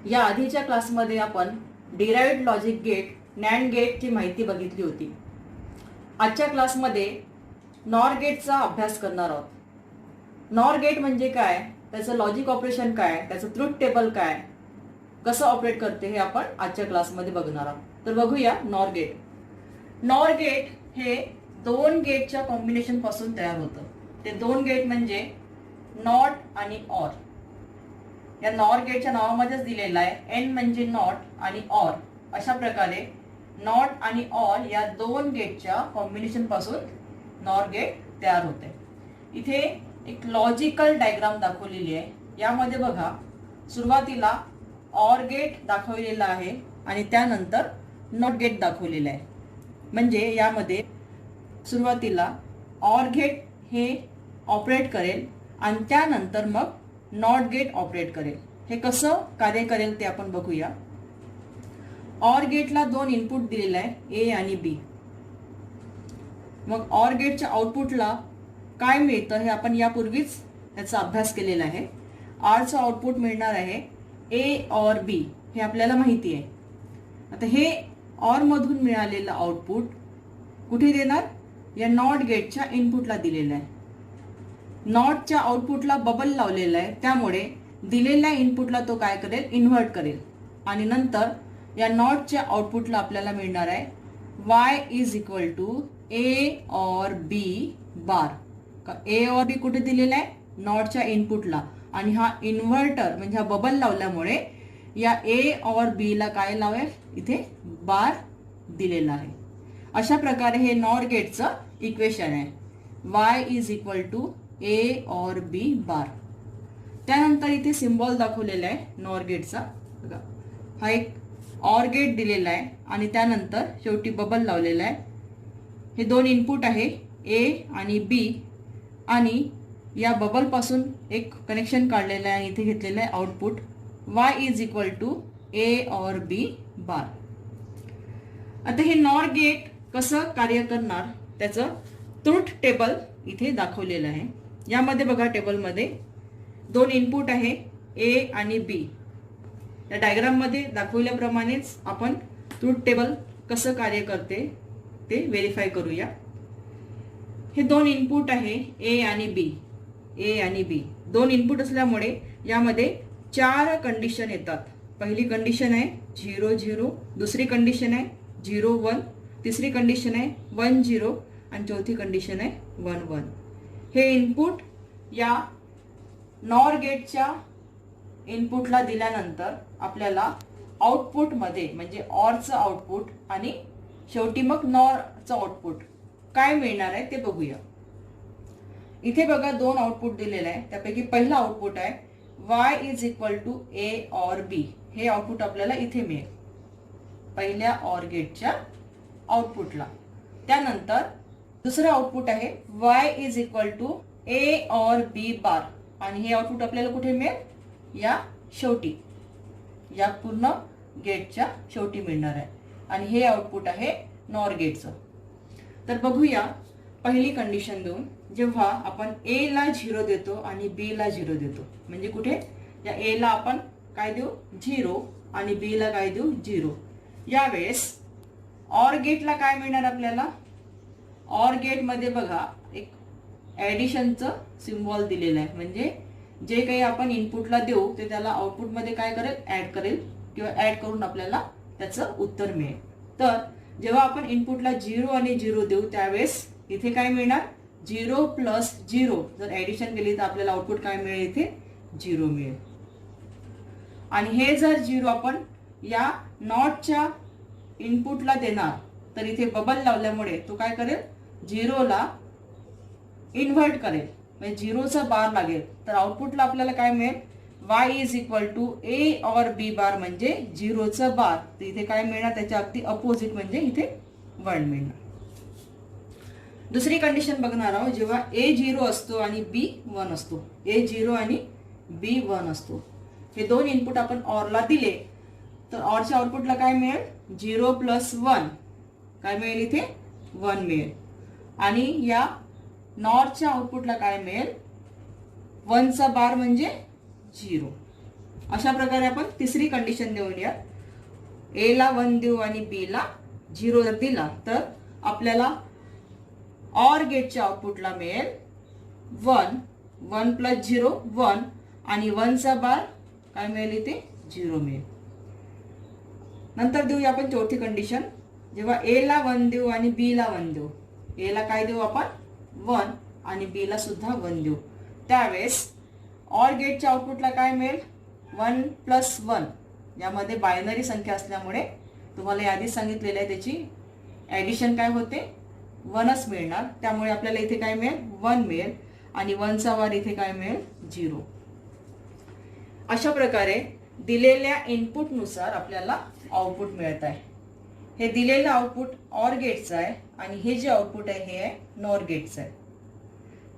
या आधीच्या क्लासमध्ये आपण डिराइव्हड लॉजिक गेट नॅन्ड गेटची माहिती बघितली होती. आजच्या क्लासमध्ये नॉर गेटचा अभ्यास करणार आहोत. नॉर गेट म्हणजे काय, त्याचं लॉजिक ऑपरेशन काय, त्याचं ट्रुथ टेबल काय, कसं ऑपरेट करते हे आपण आजच्या क्लासमध्ये बघणार आहोत. तर बघूया नॉर गेट. नॉर गेट हे दोन गेटच्या कॉम्बिनेशन पासून तयार होतं. ते दोन गेट म्हणजे नॉट आणि ऑर. या नॉर गेटच्या नावामध्येच दिलेलं आहे, एन म्हणजे नॉट आणि ऑर. अशा प्रकारे नॉट आणि ऑर या दोन गेटच्या कॉम्बिनेशन पासून नॉर गेट तयार होते. इथे एक लॉजिकल डायग्राम दाखवलेली आहे. यामध्ये बघा, सुरुवातीला ऑर गेट दाखवलेला आहे आणि त्यानंतर नॉट गेट दाखवलेलं आहे. म्हणजे यामध्ये सुरुवातीला ऑर गेट हे ऑपरेट करेल आणि त्यानंतर मग नॉट गेट ऑपरेट करेल. हे कसं कार्य करेल ते आपण बघूया. ऑर गेटला दोन इनपुट दिलेले आहे, ए आणि बी. मग ऑर गेटच्या आउटपुटला काय मिळतं हे आपण यापूर्वीच त्याचा अभ्यास केलेला आहे. आरचं आउटपुट मिळणार आहे ए ऑर बी, हे आपल्याला माहिती आहे. आता हे ऑर मधून मिळालेलं आउटपुट कुठे देणार, या नॉट गेटच्या इनपुटला दिलेलं आहे. नॉटच्या आउटपुटला बबल लावलेला आहे, त्यामुळे दिलेल्या इनपुटला तो काय करेल, इन्व्हर्ट करेल. आणि नंतर या नॉटच्या आउटपुटला आपल्याला मिळणार आहे y is equal to A or B bar. A or बी कुठे दिलेला आहे, नॉटच्या इनपुटला. आणि हा इन्व्हर्टर म्हणजे हा बबल लावल्यामुळे या ए और बी ला काय लावेल, इथे बार दिलेला आहे. अशा प्रकारे हे नॉर गेटचं इक्वेशन आहे, y is equal to A or B बार. त्यानंतर इथे सिम्बॉल दाखवलेला आहे नॉर गेटचा. बघा, हा एक ऑर गेट दिलेला आहे आणि त्यानंतर शेवटी बबल लावलेला आहे. हे दोन इनपुट आहे, ए आणि बी. आणि या बबल पासून एक कनेक्शन काढलेलं आहे आणि इथे घेतलेलं आहे output y is equal to A or B बार. आता हे नॉर गेट कसं कार्य करणार त्याचं ट्रुथ टेबल इथे दाखवलेलं आहे. यामध्ये बघा, टेबलमध्ये दोन इनपुट आहे, ए आणि बी. या डायग्राम मध्ये दाखवल्याप्रमाणेच आपण ट्रुथ टेबल कसं कार्य करते ते व्हेरीफाय करूया. हे दोन इनपुट आहे, ए आणि बी. ए आणि बी दोन इनपुट असल्यामुळे यामध्ये चार कंडिशन येतात. पहिली कंडिशन आहे 0 0, दुसरी कंडिशन आहे 0 1, तिसरी कंडिशन आहे 1 0 आणि चौथी कंडिशन आहे 1 1. हे इनपुट या नॉर गेटच्या इनपुटला दिल्यानंतर आपल्याला आउटपुटमध्ये म्हणजे ऑरचं आउटपुट आणि शेवटी मग नॉरचं आउटपुट काय मिळणार आहे ते बघूया. इथे बघा, दोन आउटपुट दिलेले आहे. त्यापैकी पहिला आउटपुट आहे y is equal to A or बी. हे आउटपुट आपल्याला इथे मिळेल पहिल्या ऑर गेटच्या आउटपुटला. त्यानंतर दुसरं आउटपुट आहे y is equal to A or B बार. आणि हे आउटपुट आपल्याला कुठे मिळेल, या शेवटी, या पूर्ण गेटच्या शेवटी मिळणार आहे. आणि हे आउटपुट आहे नॉर गेटचं. तर बघूया पहिली कंडिशन देऊन. जेव्हा आपण ए ला 0 देतो आणि बी ला 0 देतो, म्हणजे कुठे या ए ला आपण काय देऊ, 0 आणि बी ला काय देऊ, 0. यावेळेस ऑर गेटला काय मिळणार आपल्याला, ऑर गेट मध्ये बघा एक ऍडिशनचं सिम्बॉल दिलेलं आहे. म्हणजे जे काही आपण इनपुटला देऊ ते त्याला आउटपुटमध्ये काय करेल, ऍड करेल किंवा ऍड करून आपल्याला त्याचं उत्तर मिळेल. तर जेव्हा आपण इनपुटला 0 आणि 0 देऊ त्यावेळेस इथे काय मिळणार, 0 प्लस 0. जर ऍडिशन केली तर आपल्याला आउटपुट काय मिळेल, इथे 0 मिळेल. आणि हे जर 0 आपण या नॉटच्या इनपुटला देणार तर इथे बबल लावल्यामुळे तो काय करेल, 0 ला इन्व्हर्ट करेल, म्हणजे 0चा बार लागेल. तर आउटपुटला आपल्याला काय मिळेल, y is equal to A or B बार म्हणजे 0चा बार. तर इथे काय मिळणार, त्याच्या अगदी अपोजिट म्हणजे इथे 1 मिळणार. दुसरी कंडिशन बघणार आहोत. जेव्हा ए 0 असतो आणि बी 1 असतो, ए 0 आणि बी 1 असतो. हे दोन इनपुट आपण ऑरला दिले तर ऑरच्या आउटपुटला काय मिळेल, 0 प्लस 1 काय मिळेल, इथे 1 मिळेल. आणि या नॉरच्या आउटपुटला काय मिळेल, 1चा बार म्हणजे 0. अशा प्रकारे आपण तिसरी कंडिशन देऊया. ए ला 1 देऊ आणि बी ला 0 जर दिला तर आपल्याला ऑर गेटच्या आउटपुटला मिळेल 1, 1 प्लस 0 1 आणि 1 चा बार काय मिळेल इथे 0 मिळेल. नंतर देऊया आपण चौथी कंडिशन. जेव्हा ए ला 1 देऊ आणि बी ला 1 देऊ, ए ला काय देऊ आपण 1 आणि बी ला सुद्धा 1 देऊ, त्यावेळेस ऑर गेटच्या आउटपुटला काय मिळेल 1 प्लस 1. यामध्ये बायनरी संख्या असल्यामुळे तुम्हाला यादीच सांगितलेलं आहे त्याची ॲडिशन काय होते 1च मिळणार. त्यामुळे आपल्याला इथे काय मिळेल 1 मिळेल आणि 1 चा बार इथे काय मिळेल 0. अशा प्रकारे दिलेल्या इनपुटनुसार आपल्याला आउटपुट मिळत आहे. हे दिलेलं आउटपुट ऑर गेटचं आहे आणि हे जे आउटपुट आहे हे आहे नॉर गेटचं आहे.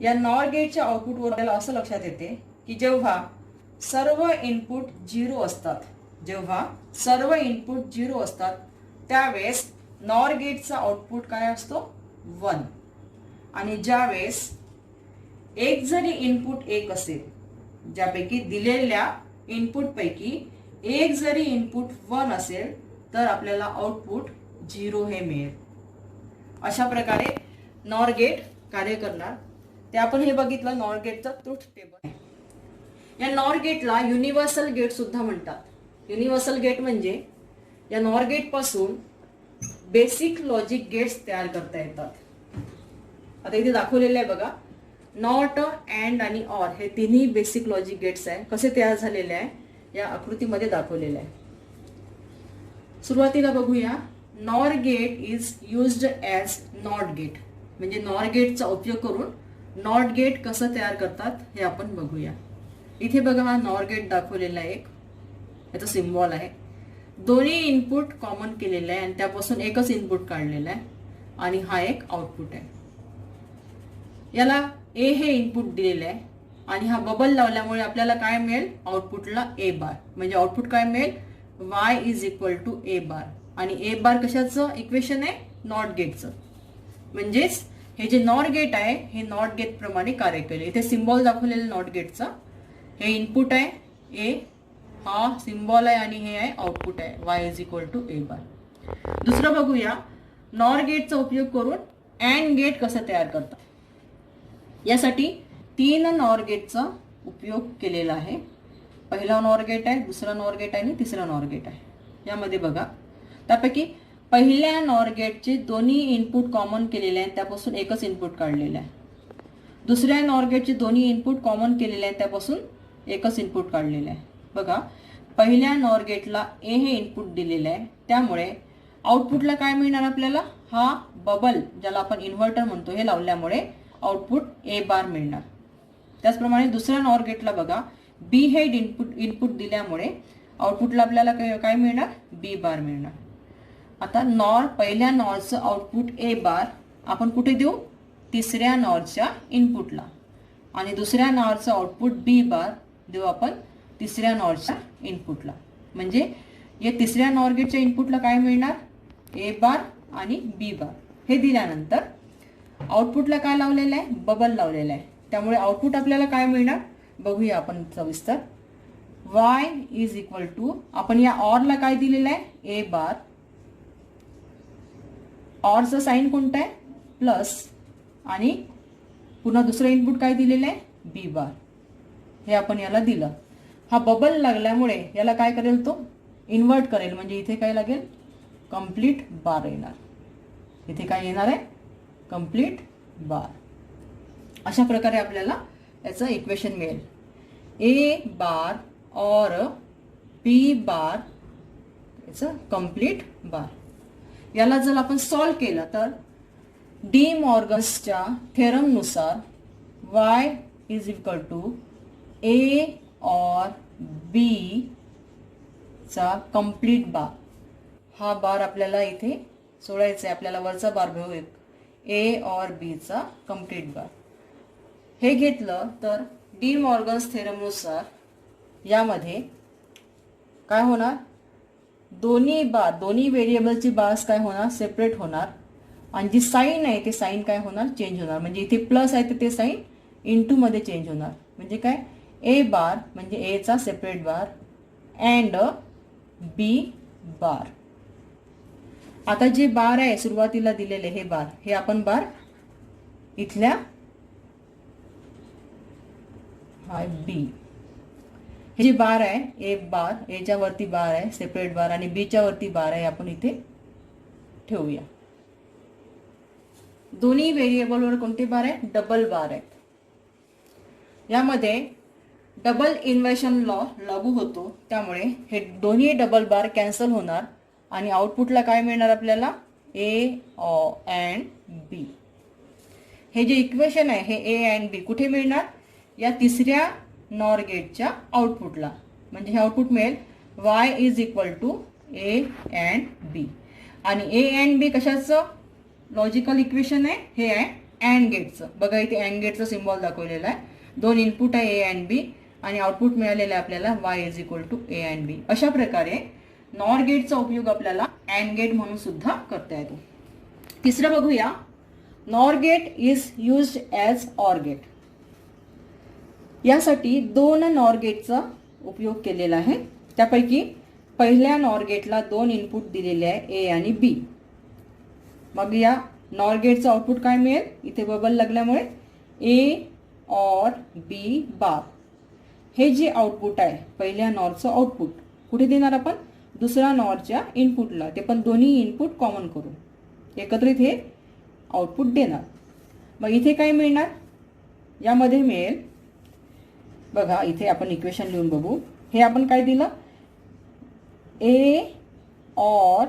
या नॉर गेटच्या आउटपुटवर आपल्याला असं लक्षात येते की जेव्हा सर्व इनपुट 0 असतात, जेव्हा सर्व इनपुट 0 असतात त्यावेळेस नॉर गेटचा आउटपुट काय असतो 1. आणि ज्यावेळेस एक जरी इनपुट 1 असेल, ज्यापैकी दिलेल्या इनपुट पैकी एक जरी इनपुट 1 असेल तर आपल्याला आउटपुट 0 हे मिळेल. अशा प्रकारे नॉर गेट कार्य करणार. ते आपण हे बघितलं नॉर गेटचं ट्रुथ टेबल आहे. या नॉर गेटला युनिव्हर्सल गेट सुद्धा म्हणतात. युनिव्हर्सल गेट म्हणजे या नॉर गेट पासून बेसिक लॉजिक गेट्स तयार करता येतात. आता इथे दाखवलेले आहे बघा, नॉट, अँड आणि ऑर हे तिन्ही बेसिक लॉजिक गेट्स आहे. कसे तयार झालेले आहे या आकृतीमध्ये दाखवलेले आहे. सुरुवातीला बघूया, NOR gate is used as NOT gate. म्हणजे नॉर गेटचा उपयोग करून नॉट गेट कसं तयार करतात हे आपण बघूया. इथे बघा हा नॉर गेट दाखवलेला आहे, एक याचा सिम्बॉल आहे. दोन्ही इनपुट कॉमन केलेलं आहे आणि त्यापासून एकच इनपुट काढलेलं आहे आणि हा एक आउटपुट आहे. याला ए हे इनपुट दिलेलं आहे आणि हा बबल लावल्यामुळे आपल्याला काय मिळेल आउटपुटला ए बार. म्हणजे आउटपुट काय मिळेल y इज इक्वल टू ए बार. आणि ए बार कशाचं इक्वेशन आहे नॉट गेटचं. म्हणजेच हे जे नॉट गेट आहे हे नॉट गेट प्रमाणे कार्य केले. इथे सिम्बॉल दाखवलेलं नॉट गेटचा. हे इनपुट आहे ए, हा सिम्बॉल आहे आणि हे आहे आउटपुट आहे y इज इक्वल टू ए बार. दुसरं बघूया, नॉर गेटचा उपयोग करून अँड गेट कसं तयार करतात. यासाठी 3 नॉर गेटचा उपयोग केलेला आहे. पहिला नॉर गेट आहे, दुसरा नॉर गेट आहे आणि तिसरा नॉर गेट आहे. यामध्ये बघा, त्यापैकी पहिल्या नॉर गेटचे दोन्ही इनपुट कॉमन केलेले आहेत, त्यापासून एकच इनपुट काढलेलं आहे. दुसऱ्या नॉर गेटचे दोन्ही इनपुट कॉमन केलेले आहेत, त्यापासून एकच इनपुट काढलेलं आहे. बघा, पहिल्या नॉर गेटला ए हे इनपुट दिलेलं आहे, त्यामुळे आउटपुटला काय मिळणार आपल्याला हा बबल, ज्याला आपण इन्व्हर्टर म्हणतो, हे लावल्यामुळे आउटपुट ए बार मिळणार. त्याचप्रमाणे दुसऱ्या नॉर गेटला बघा, बी हे इनपुट दिल्यामुळे आउटपुटला आपल्याला काय मिळणार बी बार मिळणार. आता पहिल्या नॉरचं आउटपुट ए बार आपण कुठे देऊ तिसऱ्या नॉरच्या इनपुटला आणि दुसऱ्या नॉरचं आउटपुट बी बार देऊ आपण तिसऱ्या नॉरच्या इनपुटला. म्हणजे या तिसऱ्या नॉर गेटच्या इनपुटला काय मिळणार ए बार आणि बी बार. हे दिल्यानंतर आउटपुटला काय लावलेलं आहे बबल लावलेला आहे, त्यामुळे आउटपुट आपल्याला काय मिळणार बघूया आपण सविस्तर. y इज इक्वल टू, आपण या ऑरला काय दिलेलं आहे ए बार, ऑरचं साइन कोणतं आहे प्लस आणि पुन्हा दुसरं इनपुट काय दिलेलं आहे बी बार. हे आपण याला दिलं. हा बबल लागल्यामुळे याला काय करेल तो इन्व्हर्ट करेल. म्हणजे इथे काय लागेल कंप्लीट बार येणार. इथे काय येणार आहे कंप्लीट बार. अशा प्रकारे आपल्याला याचं इक्वेशन मिळेल. ए बार और बी बार याचं कंप्लीट बार. याला जर आपण सॉल्व केलं तर डी मॉर्गन्सच्या थेरमनुसार y is equal to A or B चा कंप्लीट बार. हा बार आपल्याला इथे सोडायचा आहे. आपल्याला वरचा बार घेऊ ए और बी चा कंप्लीट बार. हे घेतलं तर डी मॉर्गन्स थेरमनुसार यामध्ये काय होणार दोन्ही व्हेरिएबलची बार्स काय होणार सेपरेट होणार आणि जी साइन आहे ते साइन काय होणार चेंज होणार. म्हणजे इथे प्लस आहे तर ते साइन इंटू मध्ये चेंज होणार. म्हणजे काय ए बार म्हणजे ए चा separate bar and B bar. आता जे बार आहे सुरुवातीला दिलेले हे बार, हे आपण बार इथल्या हा बी, हे जे बार आहे ए बार, एच्या वरती बार आहे सेपरेट बार आणि बीच्या वरती बार आहे, आपण इथे ठेवूया. दोन्ही व्हेरिएबलवर कोणते बार आहे? डबल बार आहेत. यामध्ये डबल इन्व्हर्शन लॉ लागू होतो, त्यामुळे हे दोन्ही डबल बार कॅन्सल होणार आणि आउटपुटला काय मिळणार आपल्याला? ए अँड बी. हे जे इक्वेशन आहे हे ए अँड बी कुठे मिळणार? या तिसऱ्या नॉर गेटच्या आउटपुटला. म्हणजे हे आउटपुट मिळेल y is equal to A and B. आणि ए अँड बी कशाचं लॉजिकल इक्वेशन आहे? हे आहे अँड गेटचं. बघा इथे अँड गेटचं सिम्बॉल दाखवलेलं आहे. दोन इनपुट आहे ए अँड बी आणि आउटपुट मिळालेलं आहे आपल्याला y is equal to A and B. अशा प्रकारे नॉर गेटचा उपयोग आपल्याला अँड गेट म्हणून सुद्धा करता येतो. तिसरं बघूया, NOR gate is used as OR gate. यासाठी दोन नॉर गेटचा उपयोग केलेला आहे. त्यापैकी पहिल्या नॉर गेटला दोन इनपुट दिलेले आहे ए आणि बी. मग या नॉर गेटचं आउटपुट काय मिळेल? इथे बबल लागल्यामुळे ए ऑर बी बार. हे जे आउटपुट आहे पहिल्या नॉरचं आउटपुट कुठे देणार आपण? दुसऱ्या नॉरच्या इनपुटला. ते पण दोन्ही इनपुट कॉमन करून एकत्रित हे आउटपुट देणार. मग इथे काय मिळणार? यामध्ये मिळेल बघा, इथे आपण इक्वेशन लिहून बघू. हे आपण काय दिलं? ए ऑर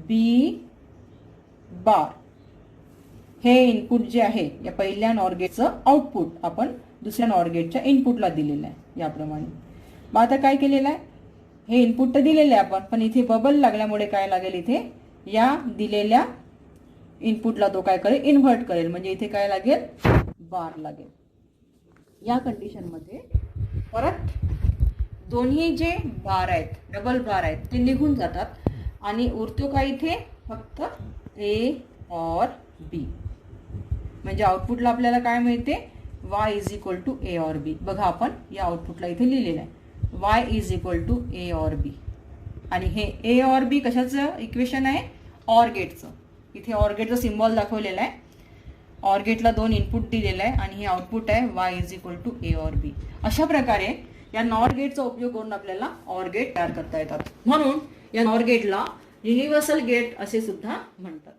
बी बार. हे इनपुट जे आहे या पहिल्या नॉर गेटचं आउटपुट आपण दुसऱ्या नॉर गेटच्या इनपुटला दिलेलं आहे याप्रमाणे. मग आता काय केलेलं आहे? हे इनपुट तर दिलेलं आहे आपण, पण इथे बबल लागल्यामुळे काय लागेल? इथे या दिलेल्या इनपुटला तो काय करेल? इन्व्हर्ट करेल. म्हणजे इथे काय लागेल? बार लागेल. या कंडिशनमध्ये परत दोन्ही जे बार आहेत डबल बार आहेत ते निघून जातात आणि उरतो काय इथे? फक्त ए ऑर बी. म्हणजे आउटपुटला आपल्याला काय मिळते? y is equal to A or B. बघा आपण या आउटपुटला इथे लिहिलेलं आहे y is equal to A or B. आणि हे ए ऑर बी कशाचं इक्वेशन आहे? ऑर गेटचं. इथे ऑर गेटचं सिम्बॉल दाखवलेलं आहे. ऑर गेटला दोन इनपुट दिलेलं आहे आणि हे आउटपुट आहे y is equal to A or B. अशा प्रकारे या नॉर गेटचा उपयोग करून आपल्याला ऑर गेट तयार करता येतात. म्हणून या नॉर गेटला युनिव्हर्सल गेट असे सुद्धा म्हणतात.